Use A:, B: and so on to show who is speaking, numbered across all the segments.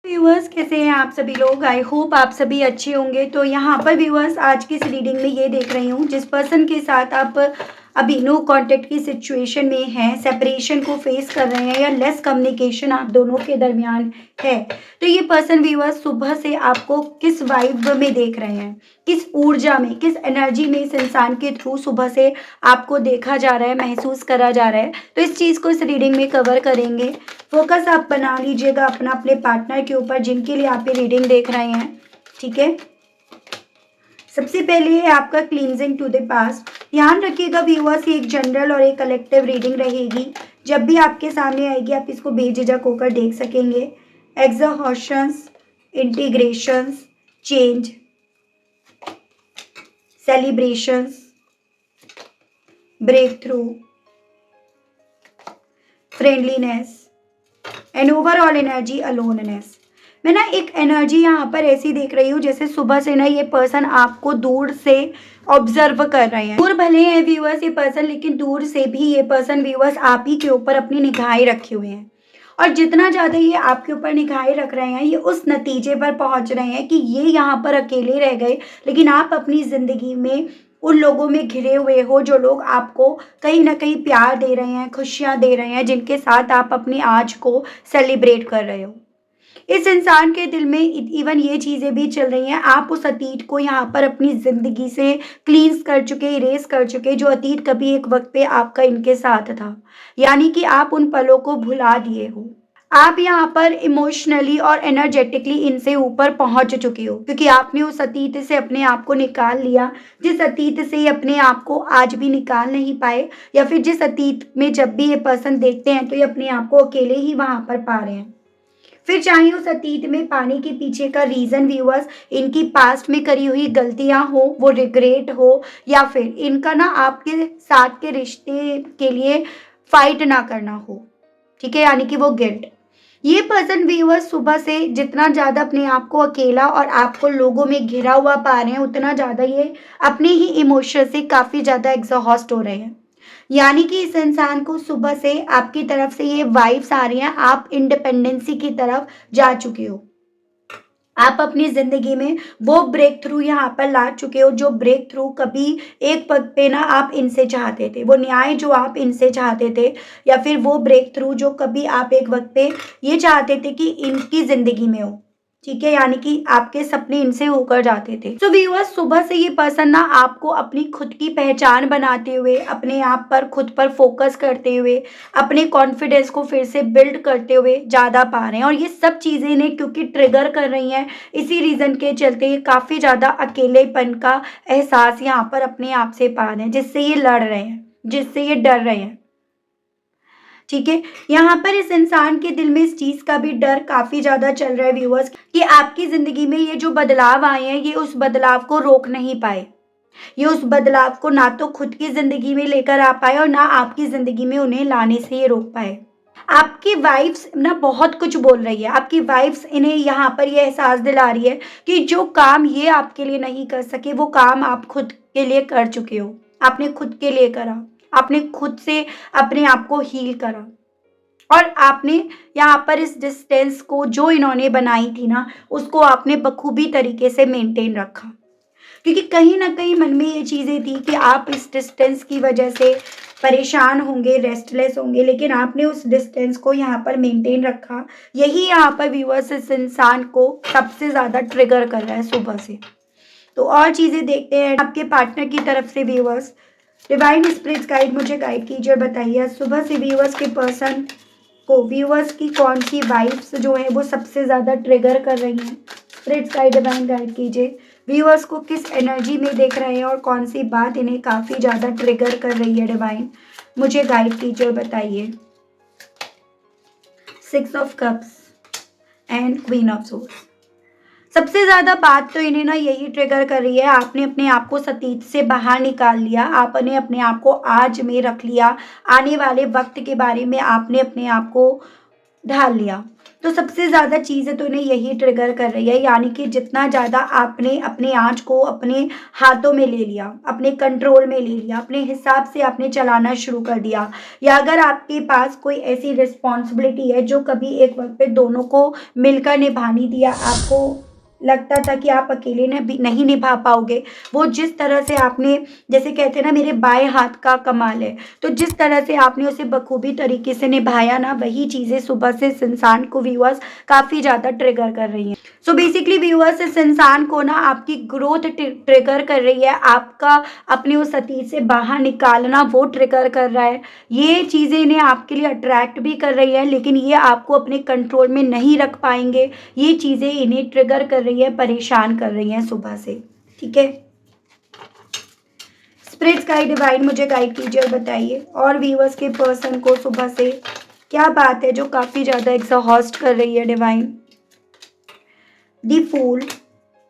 A: Viewers, कैसे हैं आप सभी लोग? आई होप आप सभी अच्छे होंगे। तो यहाँ पर व्यूअर्स, आज की इस रीडिंग में ये देख रही हूँ, जिस पर्सन के साथ आप अभी नो कांटेक्ट की सिचुएशन में हैं, सेपरेशन को फेस कर रहे हैं या लेस कम्युनिकेशन आप दोनों के दरमियान है, तो ये पर्सन व्यूअर्स सुबह से आपको किस वाइब में देख रहे हैं, किस ऊर्जा में, किस एनर्जी में इस इंसान के थ्रू सुबह से आपको देखा जा रहा है, महसूस करा जा रहा है। तो इस चीज़ को इस रीडिंग में कवर करेंगे। फोकस आप बना लीजिएगा अपना अपने पार्टनर के ऊपर जिनके लिए आप ये रीडिंग देख रहे हैं, ठीक है। सबसे पहले है आपका क्लींजिंग टू द पास्ट। ध्यान रखिएगा व्यूअर्स, ये एक जनरल और एक कलेक्टिव रीडिंग रहेगी। जब भी आपके सामने आएगी आप इसको बेझिझक होकर देख सकेंगे। Exhaustions, integrations, change, celebrations, break through, friendliness and overall energy aloneness. मैं ना एक एनर्जी यहाँ पर ऐसी देख रही हूँ जैसे सुबह से ना ये पर्सन आपको दूर से ऑब्जर्व कर रहे हैं। दूर भले हैं व्यूअर्स ये पर्सन, लेकिन दूर से भी ये पर्सन व्यूअर्स आप ही के ऊपर अपनी निगाहें रखे हुए हैं। और जितना ज़्यादा ये आपके ऊपर निगाहें रख रहे हैं, ये उस नतीजे पर पहुंच रहे हैं कि ये यहाँ पर अकेले रह गए, लेकिन आप अपनी ज़िंदगी में उन लोगों में घिरे हुए हो जो लोग आपको कहीं ना कहीं प्यार दे रहे हैं, खुशियाँ दे रहे हैं, जिनके साथ आप अपनी आज को सेलिब्रेट कर रहे हो। इस इंसान के दिल में इवन ये चीज़ें भी चल रही हैं, आप उस अतीत को यहाँ पर अपनी ज़िंदगी से क्लींस कर चुके, इरेज कर चुके, जो अतीत कभी एक वक्त पे आपका इनके साथ था। यानी कि आप उन पलों को भुला दिए हो। आप यहाँ पर इमोशनली और एनर्जेटिकली इनसे ऊपर पहुंच चुके हो, क्योंकि आपने उस अतीत से अपने आप को निकाल लिया, जिस अतीत से अपने आप को आज भी निकाल नहीं पाए, या फिर जिस अतीत में जब भी ये पर्सन देखते हैं तो ये अपने आप को अकेले ही वहां पर पा रहे हैं। फिर चाहे उस अतीत में पाने के पीछे का रीजन व्यूअर्स इनकी पास्ट में करी हुई गलतियां हो, वो रिग्रेट हो, या फिर इनका ना आपके साथ के रिश्ते के लिए फाइट ना करना हो, ठीक है, यानी कि वो गिल्ट। ये पर्सन व्यूअर्स सुबह से जितना ज़्यादा अपने आप को अकेला और आपको लोगों में घिरा हुआ पा रहे हैं, उतना ज़्यादा ये अपने ही इमोशन से काफ़ी ज़्यादा एग्जॉस्ट हो रहे हैं। यानी कि इस इंसान को सुबह से आपकी तरफ से ये वाइब्स आ रही हैं, आप इंडिपेंडेंसी की तरफ जा चुके हो। आप अपनी जिंदगी में वो ब्रेक थ्रू यहाँ पर ला चुके हो, जो ब्रेक थ्रू कभी एक पग पे ना आप इनसे चाहते थे, वो न्याय जो आप इनसे चाहते थे, या फिर वो ब्रेक थ्रू जो कभी आप एक वक्त पे ये चाहते थे कि इनकी जिंदगी में हो, ठीक है, यानी कि आपके सपने इनसे होकर जाते थे। तो व्यूअर्स, सुबह से ये पर्सन ना आपको अपनी खुद की पहचान बनाते हुए, अपने आप पर खुद पर फोकस करते हुए, अपने कॉन्फिडेंस को फिर से बिल्ड करते हुए ज़्यादा पा रहे हैं। और ये सब चीज़ें इन्हें क्योंकि ट्रिगर कर रही हैं, इसी रीज़न के चलते ये काफ़ी ज़्यादा अकेलेपन का एहसास यहाँ पर अपने आप से पा रहे हैं, जिससे ये लड़ रहे हैं, जिससे ये डर रहे हैं, ठीक है। यहाँ पर इस इंसान के दिल में इस चीज का भी डर काफी ज्यादा चल रहा है व्यूअर्स, कि आपकी जिंदगी में ये जो बदलाव आए हैं, ये उस बदलाव को रोक नहीं पाए। ये उस बदलाव को ना तो खुद की जिंदगी में लेकर आ पाए और ना आपकी जिंदगी में उन्हें लाने से ये रोक पाए। आपकी वाइब्स ना बहुत कुछ बोल रही है। आपकी वाइब्स इन्हें यहाँ पर ये एहसास दिला रही है कि जो काम ये आपके लिए नहीं कर सके, वो काम आप खुद के लिए कर चुके हो। आपने खुद के लिए करा, आपने खुद से अपने आप को हील करा, और आपने यहाँ पर इस डिस्टेंस को जो इन्होंने बनाई थी ना, उसको आपने बखूबी तरीके से मेंटेन रखा। क्योंकि कहीं ना कहीं मन में ये चीज़ें थी कि आप इस डिस्टेंस की वजह से परेशान होंगे, रेस्टलेस होंगे, लेकिन आपने उस डिस्टेंस को यहाँ पर मेंटेन रखा। यही यहाँ पर व्यूअर्स इस इंसान को सबसे ज़्यादा ट्रिगर कर रहा है सुबह से। तो और चीज़ें देखते हैं आपके पार्टनर की तरफ से व्यूअर्स। डिवाइन स्पिरिट्स गाइड मुझे गाइड कीजिए और बताइए सुबह से व्यूअर्स के पर्सन को व्यूअर्स की कौन सी वाइब्स जो है वो सबसे ज़्यादा ट्रिगर कर रही हैं। स्पिरिट्स गाइड डिवाइन गाइड कीजिए, व्यूअर्स को किस एनर्जी में देख रहे हैं और कौन सी बात इन्हें काफ़ी ज़्यादा ट्रिगर कर रही है। डिवाइन मुझे गाइड कीजिए और बताइए। 6 of cups and queen of source. सबसे ज़्यादा बात तो इन्हें ना यही ट्रिगर कर रही है, आपने अपने आप को सतीत से बाहर निकाल लिया, आपने अपने आप को आज में रख लिया, आने वाले वक्त के बारे में आपने अपने आप को ढाल लिया। तो सबसे ज़्यादा चीज़ें तो इन्हें यही ट्रिगर कर रही है, यानी कि जितना ज़्यादा आपने अपनी आँच को अपने हाथों में ले लिया, अपने कंट्रोल में ले लिया, अपने हिसाब से आपने चलाना शुरू कर दिया, या अगर आपके पास कोई ऐसी रिस्पॉन्सिबिलिटी है जो कभी एक वक्त पे दोनों को मिलकर निभानी थी, या आपको लगता था कि आप अकेले ने भी नहीं निभा पाओगे, वो जिस तरह से आपने, जैसे कहते हैं ना मेरे बाएं हाथ का कमाल है, तो जिस तरह से आपने उसे बखूबी तरीके से निभाया ना, वही चीज़ें सुबह से इस इंसान को व्यूअर्स काफ़ी ज़्यादा ट्रिगर कर रही हैं। सो बेसिकली व्यूअर्स इस इंसान को ना आपकी ग्रोथ ट्रिगर कर रही है, आपका अपने उस अतीत से बाहर निकालना वो ट्रिगर कर रहा है। ये चीज़ें इन्हें आपके लिए अट्रैक्ट भी कर रही है, लेकिन ये आपको अपने कंट्रोल में नहीं रख पाएंगे। ये चीज़ें इन्हें ट्रिगर कर रही है, परेशान कर रही हैं सुबह से। ठीक है, स्पिरिट्स गाइड डिवाइन मुझे गाइड कीजिए और बताइए, और व्यूअर्स के पर्सन को सुबह से क्या बात है जो काफ़ी ज़्यादा एग्जॉस्ट कर रही है डिवाइन। दी फूल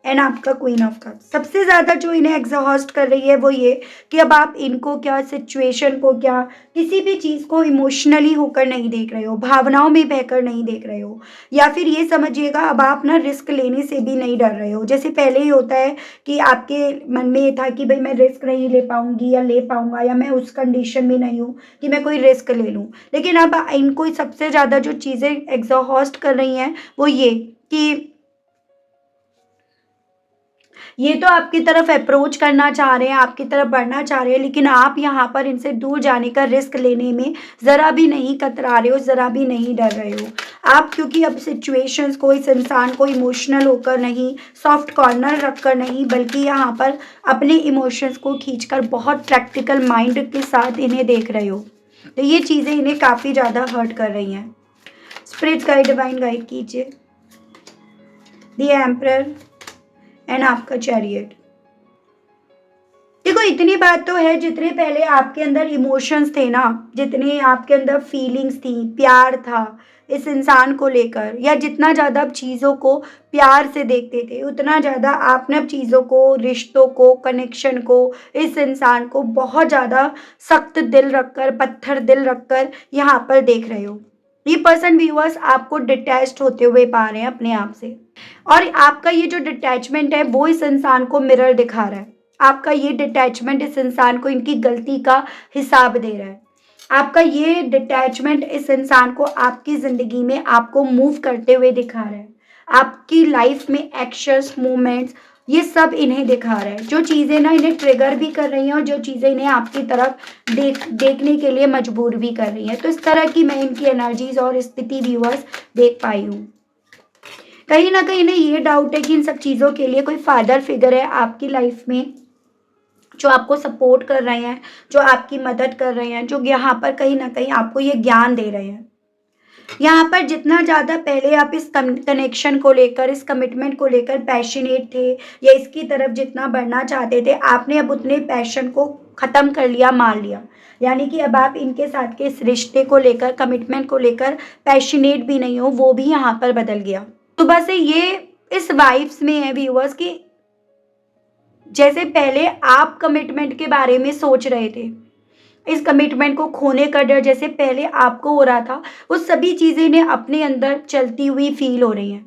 A: एंड आपका क्वीन ऑफ कप्स। सबसे ज़्यादा जो इन्हें एग्जॉस्ट कर रही है वो ये कि अब आप इनको क्या, सिचुएशन को क्या, किसी भी चीज़ को इमोशनली होकर नहीं देख रहे हो, भावनाओं में बहकर नहीं देख रहे हो, या फिर ये समझिएगा अब आप ना रिस्क लेने से भी नहीं डर रहे हो। जैसे पहले ही होता है कि आपके मन में ये था कि भाई मैं रिस्क नहीं ले पाऊंगी या ले पाऊंगा, या मैं उस कंडीशन में नहीं हूँ कि मैं कोई रिस्क ले लूँ, लेकिन अब इनको सबसे ज़्यादा जो चीज़ें एग्जॉस्ट कर रही हैं वो ये कि ये तो आपकी तरफ अप्रोच करना चाह रहे हैं, आपकी तरफ बढ़ना चाह रहे हैं, लेकिन आप यहाँ पर इनसे दूर जाने का रिस्क लेने में ज़रा भी नहीं कतरा रहे हो, ज़रा भी नहीं डर रहे हो आप, क्योंकि अब सिचुएशंस को, इस इंसान को इमोशनल होकर नहीं, सॉफ्ट कॉर्नर रखकर नहीं, बल्कि यहाँ पर अपने इमोशंस को खींचकर बहुत प्रैक्टिकल माइंड के साथ इन्हें देख रहे हो। तो ये चीज़ें इन्हें काफ़ी ज़्यादा हर्ट कर रही हैं। स्पिरिट गाइड डिवाइन गाइड कीजिए। द एम्परर एंड आपका चैरियट। देखो इतनी बात तो है, जितने पहले आपके अंदर इमोशंस थे ना, जितने आपके अंदर फीलिंग्स थी, प्यार था इस इंसान को लेकर, या जितना ज़्यादा आप चीज़ों को प्यार से देखते थे, उतना ज़्यादा आपने अब चीज़ों को, रिश्तों को, कनेक्शन को, इस इंसान को बहुत ज़्यादा सख्त दिल रखकर, पत्थर दिल रखकर यहाँ पर देख रहे हो। ये पर्सन व्यूअर्स आपको डिटैच्ड होते हुए पा रहे हैं अपने आप से, और आपका ये जो डिटैचमेंट है वो इस इंसान को मिरर दिखा रहा है। आपका ये डिटैचमेंट इस इंसान को इनकी गलती का हिसाब दे रहा है। आपका ये डिटैचमेंट इस इंसान को आपकी ज़िंदगी में आपको मूव करते हुए दिखा रहा है। आपकी लाइफ में एक्शंस, मूवमेंट्स, ये सब इन्हें दिखा रहा है। जो चीज़ें ना इन्हें ट्रिगर भी कर रही हैं, और जो चीज़ें इन्हें आपकी तरफ देखने के लिए मजबूर भी कर रही हैं। तो इस तरह की मैं इनकी एनर्जीज और स्थिति व्यूअर्स देख पाई हूँ। कहीं ना कहीं इन्हें ये डाउट है कि इन सब चीज़ों के लिए कोई फादर फिगर है आपकी लाइफ में, जो आपको सपोर्ट कर रहे हैं, जो आपकी मदद कर रहे हैं, जो यहाँ पर कहीं ना कहीं आपको ये ज्ञान दे रहे हैं। यहाँ पर जितना ज़्यादा पहले आप इस कनेक्शन को लेकर, इस कमिटमेंट को लेकर पैशनेट थे, या इसकी तरफ जितना बढ़ना चाहते थे, आपने अब उतने पैशन को ख़त्म कर लिया, मान लिया। यानी कि अब आप इनके साथ के इस रिश्ते को लेकर, कमिटमेंट को लेकर पैशनेट भी नहीं हो, वो भी यहाँ पर बदल गया। तो बस ये इस वाइब्स में है व्यूअर्स कि जैसे पहले आप कमिटमेंट के बारे में सोच रहे थे, इस कमिटमेंट को खोने का डर जैसे पहले आपको हो रहा था, वो सभी चीज़ें इन्हें अपने अंदर चलती हुई फील हो रही हैं।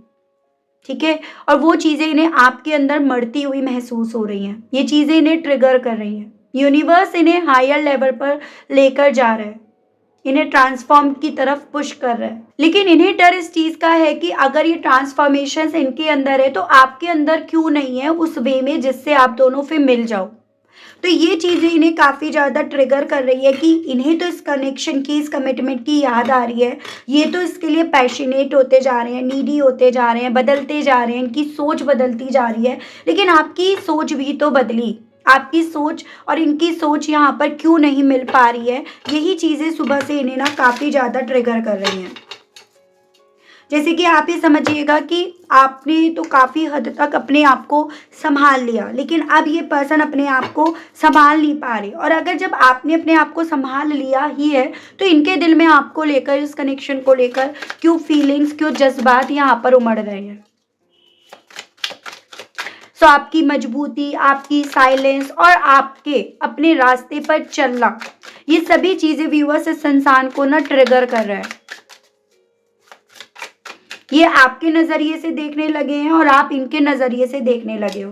A: ठीक है, और वो चीज़ें इन्हें आपके अंदर मरती हुई महसूस हो रही हैं। ये चीज़ें इन्हें ट्रिगर कर रही हैं। यूनिवर्स इन्हें हायर लेवल पर लेकर जा रहा है, इन्हें ट्रांसफॉर्म की तरफ पुश कर रहा है। लेकिन इन्हें डर इस चीज़ का है कि अगर ये ट्रांसफॉर्मेशन इनके अंदर है, तो आपके अंदर क्यों नहीं है उस वे में जिससे आप दोनों फिर मिल जाओ। तो ये चीज़ें इन्हें काफ़ी ज़्यादा ट्रिगर कर रही है कि इन्हें तो इस कनेक्शन की, इस कमिटमेंट की याद आ रही है। ये तो इसके लिए पैशनेट होते जा रहे हैं, नीडी होते जा रहे हैं, बदलते जा रहे हैं, इनकी सोच बदलती जा रही है। लेकिन आपकी सोच भी तो बदली, आपकी सोच और इनकी सोच यहाँ पर क्यों नहीं मिल पा रही है। यही चीज़ें सुबह से इन्हें ना काफ़ी ज़्यादा ट्रिगर कर रही हैं। जैसे कि आप ये समझिएगा कि आपने तो काफ़ी हद तक अपने आप को संभाल लिया, लेकिन अब ये पर्सन अपने आप को संभाल नहीं पा रहे। और अगर जब आपने अपने आप को संभाल लिया ही है, तो इनके दिल में आपको लेकर, इस कनेक्शन को लेकर क्यों फीलिंग्स, क्यों जज्बात यहाँ पर उमड़ रहे हैं। सो आपकी मजबूती, आपकी साइलेंस और आपके अपने रास्ते पर चलना, ये सभी चीज़ें व्यूअर्स इस इंसान को ना ट्रिगर कर रहा है। ये आपके नज़रिए से देखने लगे हैं और आप इनके नज़रिए से देखने लगे हो।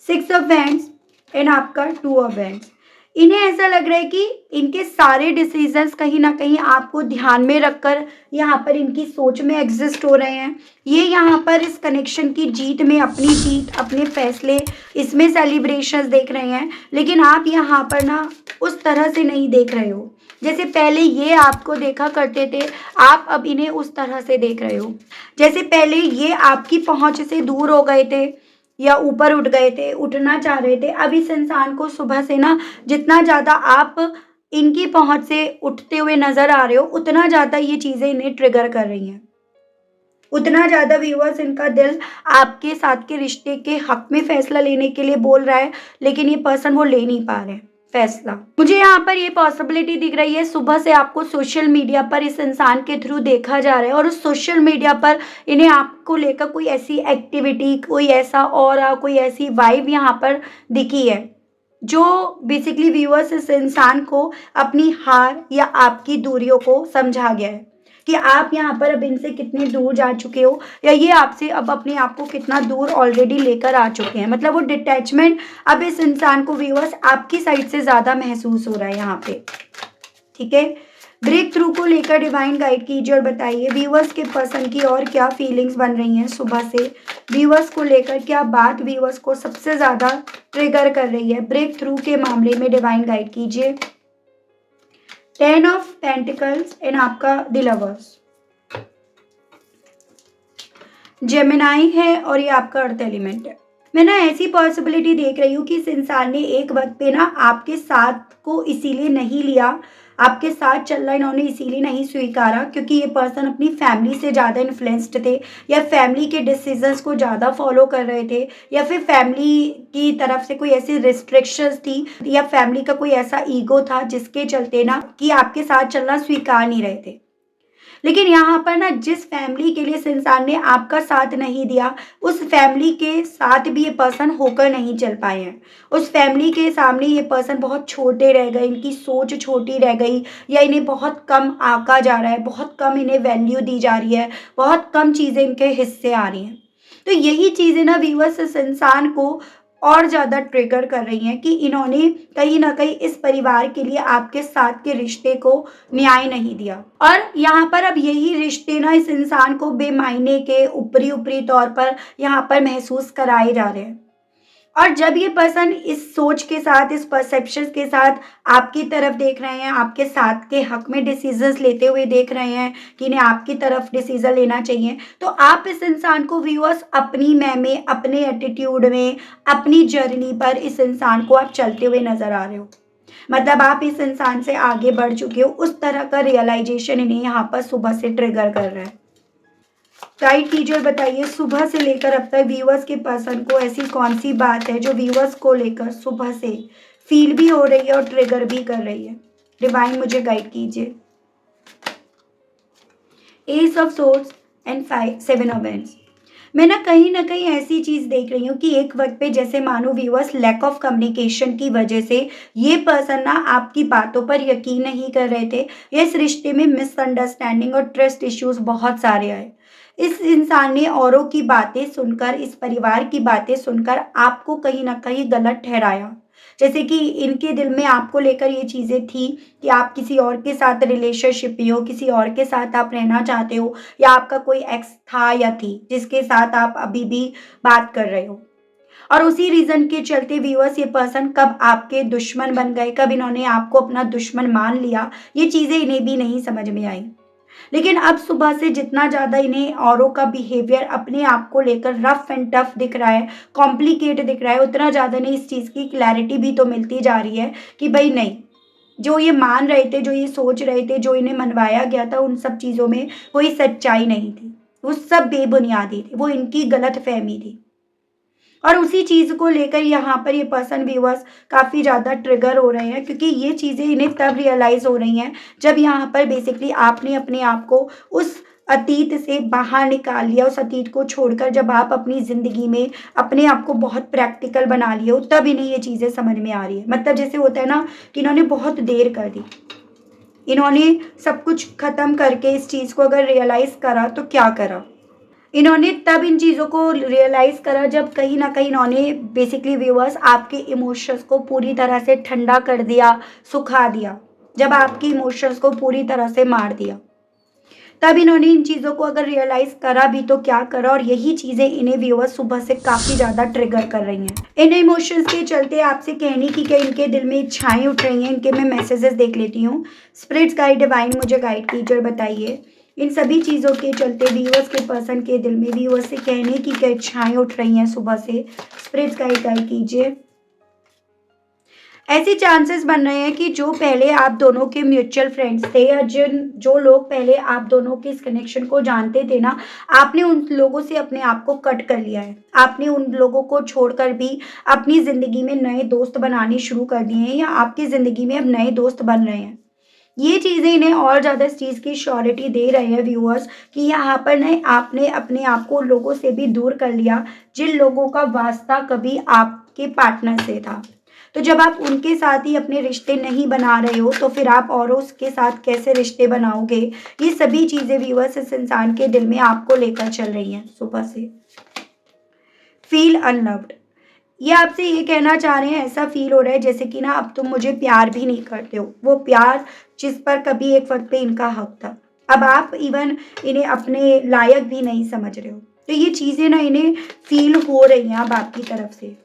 A: 6 ऑफ वैंड्स एंड आपका 2 ऑफ वैंड्स। इन्हें ऐसा लग रहा है कि इनके सारे डिसीजंस कहीं ना कहीं आपको ध्यान में रखकर यहाँ पर इनकी सोच में एग्जिस्ट हो रहे हैं। ये यहाँ पर इस कनेक्शन की जीत में अपनी जीत, अपने फैसले, इसमें सेलिब्रेशंस देख रहे हैं। लेकिन आप यहाँ पर ना उस तरह से नहीं देख रहे हो जैसे पहले ये आपको देखा करते थे। आप अब इन्हें उस तरह से देख रहे हो जैसे पहले ये आपकी पहुंच से दूर हो गए थे या ऊपर उठ गए थे, उठना चाह रहे थे। अब इस इंसान को सुबह से ना जितना ज़्यादा आप इनकी पहुंच से उठते हुए नजर आ रहे हो, उतना ज़्यादा ये चीज़ें इन्हें ट्रिगर कर रही हैं, उतना ज़्यादा व्यूअर्स इनका दिल आपके साथ के रिश्ते के हक में फैसला लेने के लिए बोल रहा है, लेकिन ये पर्सन वो ले नहीं पा रहे फैसला। मुझे यहाँ पर ये पॉसिबिलिटी दिख रही है सुबह से आपको सोशल मीडिया पर इस इंसान के थ्रू देखा जा रहा है और उस सोशल मीडिया पर इन्हें आपको लेकर कोई ऐसी एक्टिविटी, कोई ऐसा ऑरा, कोई ऐसी वाइब यहाँ पर दिखी है जो बेसिकली व्यूअर्स इस इंसान को अपनी हार या आपकी दूरियों को समझा गया है कि आप यहाँ पर अब इनसे कितने दूर जा चुके हो या ये आपसे अब अपने आप को कितना दूर ऑलरेडी लेकर आ चुके हैं। मतलब वो डिटैचमेंट अब इस इंसान को व्यूअर्स आपकी साइड से ज़्यादा महसूस हो रहा है यहाँ पे। ठीक है, ब्रेक थ्रू को लेकर डिवाइन गाइड कीजिए और बताइए व्यूअर्स के पर्सन की और क्या फीलिंग्स बन रही हैं सुबह से। व्यूअर्स को लेकर क्या बात व्यूअर्स को सबसे ज़्यादा ट्रिगर कर रही है, ब्रेक थ्रू के मामले में डिवाइन गाइड कीजिए। 10 ऑफ पेंटिकल्स एंड आपका द लवर्स, जेमिनाई है और ये आपका अर्थ एलिमेंट है। मैं ना ऐसी पॉसिबिलिटी देख रही हूँ कि इस इंसान ने एक वक्त पे ना आपके साथ को इसीलिए नहीं लिया, आपके साथ चलना इन्होंने इसीलिए नहीं स्वीकारा क्योंकि ये पर्सन अपनी फैमिली से ज़्यादा इन्फ्लुएंस्ड थे या फैमिली के डिसीजंस को ज़्यादा फॉलो कर रहे थे या फिर फैमिली की तरफ से कोई ऐसी रिस्ट्रिक्शंस थी या फैमिली का कोई ऐसा ईगो था जिसके चलते ना कि आपके साथ चलना स्वीकार नहीं रहे थे। लेकिन यहाँ पर ना जिस फैमिली के लिए इस इंसान ने आपका साथ नहीं दिया, उस फैमिली के साथ भी ये पर्सन होकर नहीं चल पाए हैं। उस फैमिली के सामने ये पर्सन बहुत छोटे रह गए, इनकी सोच छोटी रह गई या इन्हें बहुत कम आंका जा रहा है, बहुत कम इन्हें वैल्यू दी जा रही है, बहुत कम चीज़ें इनके हिस्से आ रही हैं। तो यही चीज़ें ना व्यूअर्स इस इंसान को और ज़्यादा ट्रिगर कर रही हैं कि इन्होंने कहीं ना कहीं इस परिवार के लिए आपके साथ के रिश्ते को न्याय नहीं दिया और यहाँ पर अब यही रिश्ते ना इस इंसान को बेमायने के ऊपरी ऊपरी तौर पर यहाँ पर महसूस कराए जा रहे हैं। और जब ये पर्सन इस सोच के साथ, इस परसेप्शन के साथ आपकी तरफ देख रहे हैं, आपके साथ के हक में डिसीजंस लेते हुए देख रहे हैं कि इन्हें आपकी तरफ डिसीजन लेना चाहिए, तो आप इस इंसान को व्यूअर्स अपनी में, अपने एटीट्यूड में, अपनी जर्नी पर इस इंसान को आप चलते हुए नजर आ रहे हो। मतलब आप इस इंसान से आगे बढ़ चुके हो, उस तरह का रियलाइजेशन इन्हें यहाँ पर सुबह से ट्रिगर कर रहा है। गाइड कीजिए और बताइए सुबह से लेकर अब तक व्यूअर्स के पर्सन को ऐसी कौन सी बात है जो व्यूअर्स को लेकर सुबह से फील भी हो रही है और ट्रिगर भी कर रही है। डिवाइन मुझे गाइड कीजिए। S of swords and 7 of wands. मैं ना कहीं ऐसी चीज़ देख रही हूँ कि एक वक्त पे जैसे मानो व्यूअर्स लैक ऑफ कम्युनिकेशन की वजह से ये पर्सन ना आपकी बातों पर यकीन नहीं कर रहे थे या इस रिश्ते में मिसअंडरस्टैंडिंग और ट्रस्ट इश्यूज बहुत सारे आए। इस इंसान ने औरों की बातें सुनकर, इस परिवार की बातें सुनकर आपको कहीं ना कहीं गलत ठहराया। जैसे कि इनके दिल में आपको लेकर ये चीज़ें थी कि आप किसी और के साथ रिलेशनशिप में हो, किसी और के साथ आप रहना चाहते हो या आपका कोई एक्स था या थी जिसके साथ आप अभी भी बात कर रहे हो। और उसी रीज़न के चलते व्यूअर्स ये पर्सन कब आपके दुश्मन बन गए, कब इन्होंने आपको अपना दुश्मन मान लिया, ये चीज़ें इन्हें भी नहीं समझ में आई। लेकिन अब सुबह से जितना ज़्यादा इन्हें औरों का बिहेवियर अपने आप को लेकर रफ एंड टफ दिख रहा है, कॉम्प्लिकेट दिख रहा है, उतना ज़्यादा इन्हें इस चीज़ की क्लैरिटी भी तो मिलती जा रही है कि भाई नहीं, जो ये मान रहे थे, जो ये सोच रहे थे, जो इन्हें मनवाया गया था, उन सब चीज़ों में कोई सच्चाई नहीं थी, वो सब बेबुनियादी थी, वो इनकी गलत फहमी थी। और उसी चीज़ को लेकर यहाँ पर ये पर्सन व्यूअर्स काफ़ी ज़्यादा ट्रिगर हो रहे हैं क्योंकि ये चीज़ें इन्हें तब रियलाइज़ हो रही हैं जब यहाँ पर बेसिकली आपने अपने आप को उस अतीत से बाहर निकाल लिया, उस अतीत को छोड़कर जब आप अपनी ज़िंदगी में अपने आप को बहुत प्रैक्टिकल बना लिए हो, तब इन्हें ये चीज़ें समझ में आ रही है। मतलब जैसे होता है ना कि इन्होंने बहुत देर कर दी, इन्होंने सब कुछ ख़त्म करके इस चीज़ को अगर रियलाइज़ करा तो क्या करा। इन्होंने तब इन चीज़ों को रियलाइज़ करा जब कहीं न कहीं इन्होंने बेसिकली व्यूअर्स आपके इमोशंस को पूरी तरह से ठंडा कर दिया, सुखा दिया। जब आपके इमोशंस को पूरी तरह से मार दिया। तब इन्होंने इन चीज़ों को अगर रियलाइज़ करा भी तो क्या करा, और यही चीज़ें इन्हें व्यूअर्स सुबह से काफ़ी ज़्यादा ट्रिगर कर रही हैं। इन इमोशंस के चलते आपसे कहने की क्या इनके दिल में इच्छाएँ उठ रही हैं, इनके मैं मैसेजेस देख लेती हूँ। स्पिरिट्स गाइड डिवाइन मुझे गाइड कीजिए और बताइए इन सभी चीज़ों के चलते व्यूअर्स के पर्सन के दिल में व्यूअर्स से कहने की क्या इच्छाएँ उठ रही हैं सुबह से। स्पिरिट्स गाइड कीजिए। ऐसे चांसेस बन रहे हैं कि जो पहले आप दोनों के म्यूचुअल फ्रेंड्स थे या जो लोग पहले आप दोनों के इस कनेक्शन को जानते थे ना, आपने उन लोगों से अपने आप को कट कर लिया है। आपने उन लोगों को छोड़कर भी अपनी ज़िंदगी में नए दोस्त बनाने शुरू कर दिए हैं, या आपकी ज़िंदगी में अब नए दोस्त बन रहे हैं। ये चीज़ें इन्हें और ज़्यादा इस चीज़ की श्योरिटी दे रहे हैं व्यूअर्स कि यहाँ पर ना आपने अपने आप को लोगों से भी दूर कर लिया, जिन लोगों का वास्ता कभी आपके पार्टनर से था। तो जब आप उनके साथ ही अपने रिश्ते नहीं बना रहे हो तो फिर आप औरों के साथ कैसे रिश्ते बनाओगे? ये सभी चीज़ें व्यूअर्स इस इंसान के दिल में आपको लेकर चल रही हैं सुबह से। फील अनलव्ड, ये आपसे ये कहना चाह रहे हैं, ऐसा फील हो रहा है जैसे कि ना अब तुम मुझे प्यार भी नहीं करते हो। वो प्यार जिस पर कभी एक वक्त पे इनका हक था, अब आप इवन इन्हें अपने लायक भी नहीं समझ रहे हो। तो ये चीज़ें ना इन्हें फील हो रही हैं अब आपकी तरफ से।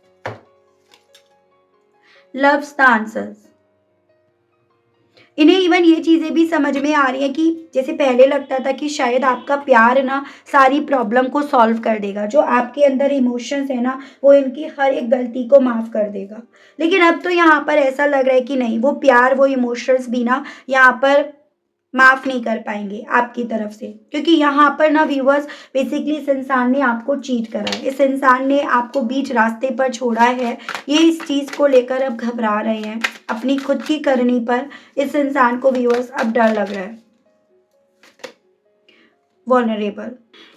A: लव्स द आंसर्स, इन्हें इवन ये चीज़ें भी समझ में आ रही है कि जैसे पहले लगता था कि शायद आपका प्यार ना सारी प्रॉब्लम को सॉल्व कर देगा, जो आपके अंदर इमोशंस है ना वो इनकी हर एक गलती को माफ़ कर देगा। लेकिन अब तो यहाँ पर ऐसा लग रहा है कि नहीं, वो प्यार वो इमोशंस भी ना यहाँ पर माफ़ नहीं कर पाएँगे आपकी तरफ से, क्योंकि यहाँ पर ना व्यूअर्स बेसिकली इस इंसान ने आपको चीट करा है। इस इंसान ने आपको बीच रास्ते पर छोड़ा है। ये इस चीज़ को लेकर अब घबरा रहे हैं। अपनी खुद की करनी पर इस इंसान को व्यूअर्स अब डर लग रहा है। वल्नरेबल,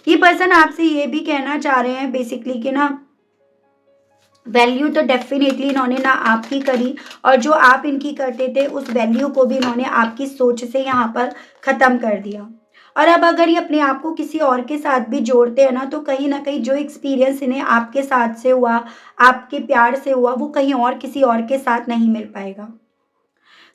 A: ये पर्सन आपसे ये भी कहना चाह रहे हैं बेसिकली कि ना वैल्यू तो डेफिनेटली इन्होंने ना आपकी करी, और जो आप इनकी करते थे उस वैल्यू को भी इन्होंने आपकी सोच से यहाँ पर ख़त्म कर दिया। और अब अगर ये अपने आप को किसी और के साथ भी जोड़ते हैं ना, तो कहीं न कहीं जो एक्सपीरियंस इन्हें आपके साथ से हुआ, आपके प्यार से हुआ, वो कहीं और किसी और के साथ नहीं मिल पाएगा।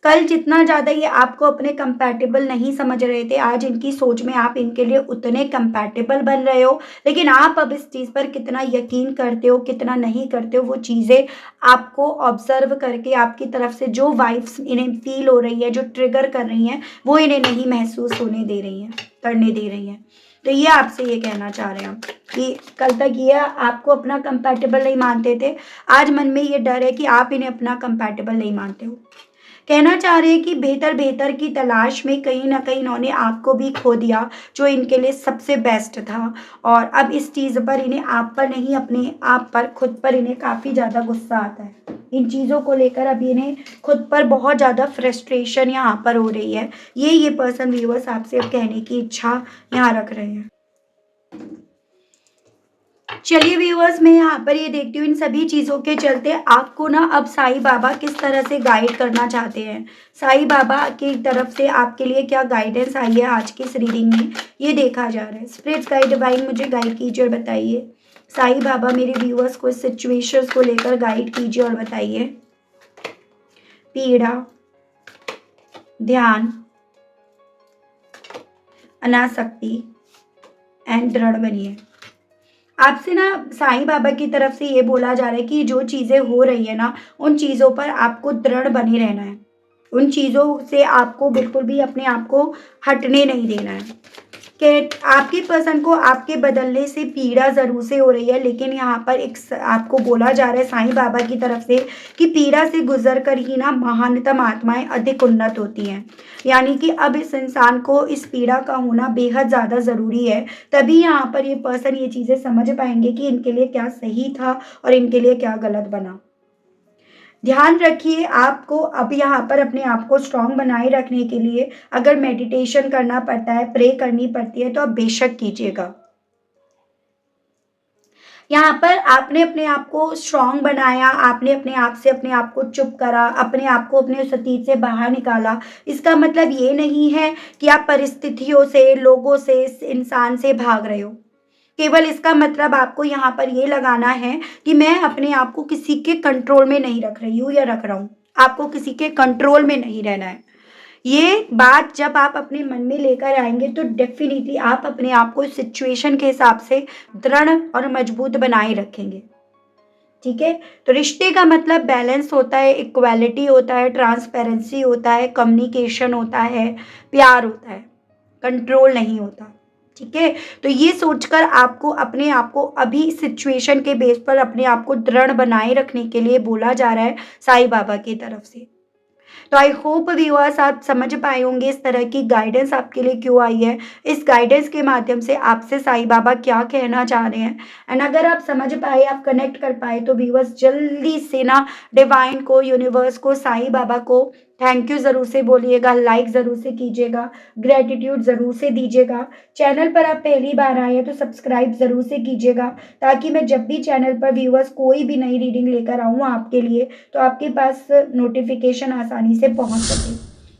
A: कल जितना ज़्यादा ये आपको अपने कंपैटिबल नहीं समझ रहे थे, आज इनकी सोच में आप इनके लिए उतने कंपैटिबल बन रहे हो। लेकिन आप अब इस चीज़ पर कितना यकीन करते हो, कितना नहीं करते हो, वो चीज़ें आपको ऑब्ज़र्व करके आपकी तरफ से जो वाइब्स इन्हें फ़ील हो रही है, जो ट्रिगर कर रही हैं, वो इन्हें नहीं महसूस होने दे रही हैं, करने दे रही हैं। तो ये आपसे ये कहना चाह रहे हैं कि कल तक ये आपको अपना कंपैटिबल नहीं मानते थे, आज मन में ये डर है कि आप इन्हें अपना कंपैटिबल नहीं मानते हो। कहना चाह रहे हैं कि बेहतर की तलाश में कहीं न कहीं इन्होंने आपको भी खो दिया, जो इनके लिए सबसे बेस्ट था, और अब इस चीज़ पर इन्हें आप पर नहीं, अपने आप पर, खुद पर इन्हें काफ़ी ज़्यादा गुस्सा आता है। इन चीज़ों को लेकर अब इन्हें खुद पर बहुत ज़्यादा फ्रस्ट्रेशन यहाँ पर हो रही है। ये पर्सन व्यूअर्स आपसे अब कहने की इच्छा यहाँ रख रहे हैं। चलिए व्यूअर्स, मैं यहाँ पर ये देखती हूँ इन सभी चीज़ों के चलते आपको ना अब साईं बाबा किस तरह से गाइड करना चाहते हैं। साईं बाबा की तरफ से आपके लिए क्या गाइडेंस आई है आज की इस रीडिंग में, ये देखा जा रहा है। स्पिरिट्स गाइड डिवाइन मुझे गाइड कीजिए और बताइए। साईं बाबा मेरे व्यूअर्स को इस सिचुएशंस को लेकर गाइड कीजिए और बताइए। पीड़ा, ध्यान, अनासक्ति एंड दृढ़ बनिए। आपसे ना साईं बाबा की तरफ से ये बोला जा रहा है कि जो चीज़ें हो रही है ना, उन चीज़ों पर आपको दृढ़ बने रहना है। उन चीज़ों से आपको बिल्कुल भी अपने आप को हटने नहीं देना है। कि आपकी पर्सन को आपके बदलने से पीड़ा ज़रूर से हो रही है, लेकिन यहाँ पर आपको बोला जा रहा है साईं बाबा की तरफ से कि पीड़ा से गुजर कर ही ना महानतम आत्माएं अधिक उन्नत होती हैं। यानी कि अब इस इंसान को इस पीड़ा का होना बेहद ज़्यादा ज़रूरी है, तभी यहाँ पर ये पर्सन ये चीज़ें समझ पाएंगे कि इनके लिए क्या सही था और इनके लिए क्या गलत बना। ध्यान रखिए, आपको अब यहाँ पर अपने आप को स्ट्रॉन्ग बनाए रखने के लिए अगर मेडिटेशन करना पड़ता है, प्रे करनी पड़ती है, तो आप बेशक कीजिएगा। यहाँ पर आपने अपने आप को स्ट्रॉन्ग बनाया, आपने अपने आप से अपने आप को चुप करा, अपने आप को अपने उस अतीत से बाहर निकाला। इसका मतलब ये नहीं है कि आप परिस्थितियों से, लोगों से, इस इंसान से भाग रहे हो। केवल इसका मतलब आपको यहाँ पर ये लगाना है कि मैं अपने आप को किसी के कंट्रोल में नहीं रख रही हूँ या रख रहा हूँ। आपको किसी के कंट्रोल में नहीं रहना है। ये बात जब आप अपने मन में लेकर आएंगे तो डेफिनेटली आप अपने आप को सिचुएशन के हिसाब से दृढ़ और मजबूत बनाए रखेंगे। ठीक है, तो रिश्ते का मतलब बैलेंस होता है, इक्वालिटी होता है, ट्रांसपेरेंसी होता है, कम्युनिकेशन होता है, प्यार होता है, कंट्रोल नहीं होता। ठीक है, तो ये सोचकर आपको अपने आप को अभी सिचुएशन के बेस पर अपने आप को दृढ़ बनाए रखने के लिए बोला जा रहा है साईं बाबा की तरफ से। तो आई होप व्यूअर्स आप समझ पाए होंगे इस तरह की गाइडेंस आपके लिए क्यों आई है, इस गाइडेंस के माध्यम से आपसे साईं बाबा क्या कहना चाह रहे हैं। एंड अगर आप समझ पाए, आप कनेक्ट कर पाए, तो व्यूअर्स जल्दी से ना डिवाइन को, यूनिवर्स को, साईं बाबा को थैंक यू ज़रूर से बोलिएगा, लाइक ज़रूर से कीजिएगा, ग्रेटिट्यूड ज़रूर से दीजिएगा। चैनल पर आप पहली बार आए हैं तो सब्सक्राइब ज़रूर से कीजिएगा, ताकि मैं जब भी चैनल पर व्यूअर्स कोई भी नई रीडिंग लेकर आऊँ आपके लिए, तो आपके पास नोटिफिकेशन आसानी से पहुँच सके।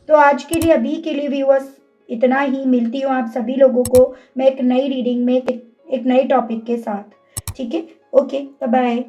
A: तो आज के लिए, अभी के लिए व्यूअर्स इतना ही। मिलती हूँ आप सभी लोगों को मैं एक नई रीडिंग में, एक नए टॉपिक के साथ। ठीक है, ओके, बाय बाय।